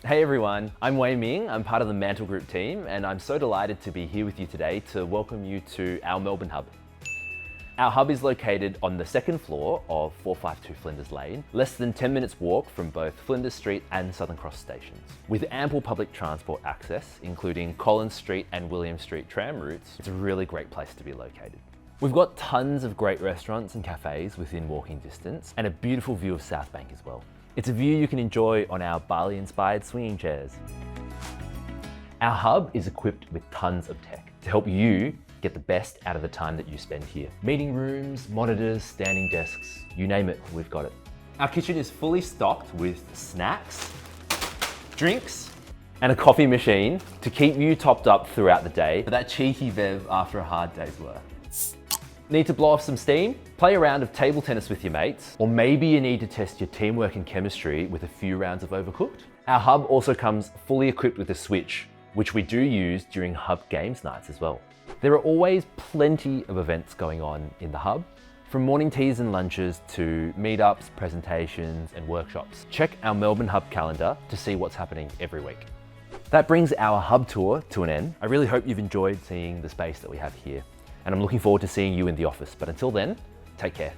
Hey everyone, I'm Wei Ming. I'm part of the Mantel Group team, and I'm so delighted to be here with you today to welcome you to our Melbourne hub. Our hub is located on the second floor of 452 Flinders Lane, less than 10 minutes walk from both Flinders Street and Southern Cross stations. With ample public transport access, including Collins Street and William Street tram routes, it's a really great place to be located. We've got tons of great restaurants and cafes within walking distance, and a beautiful view of South Bank as well. It's a view you can enjoy on our Bali-inspired swinging chairs. Our hub is equipped with tons of tech to help you get the best out of the time that you spend here. Meeting rooms, monitors, standing desks, you name it, we've got it. Our kitchen is fully stocked with snacks, drinks, and a coffee machine to keep you topped up throughout the day for that cheeky bev after a hard day's work. Need to blow off some steam? Play a round of table tennis with your mates, or maybe you need to test your teamwork and chemistry with a few rounds of Overcooked. Our hub also comes fully equipped with a Switch, which we do use during hub games nights as well. There are always plenty of events going on in the hub, from morning teas and lunches to meetups, presentations, and workshops. Check our Melbourne hub calendar to see what's happening every week. That brings our hub tour to an end. I really hope you've enjoyed seeing the space that we have here, and I'm looking forward to seeing you in the office. But until then, take care.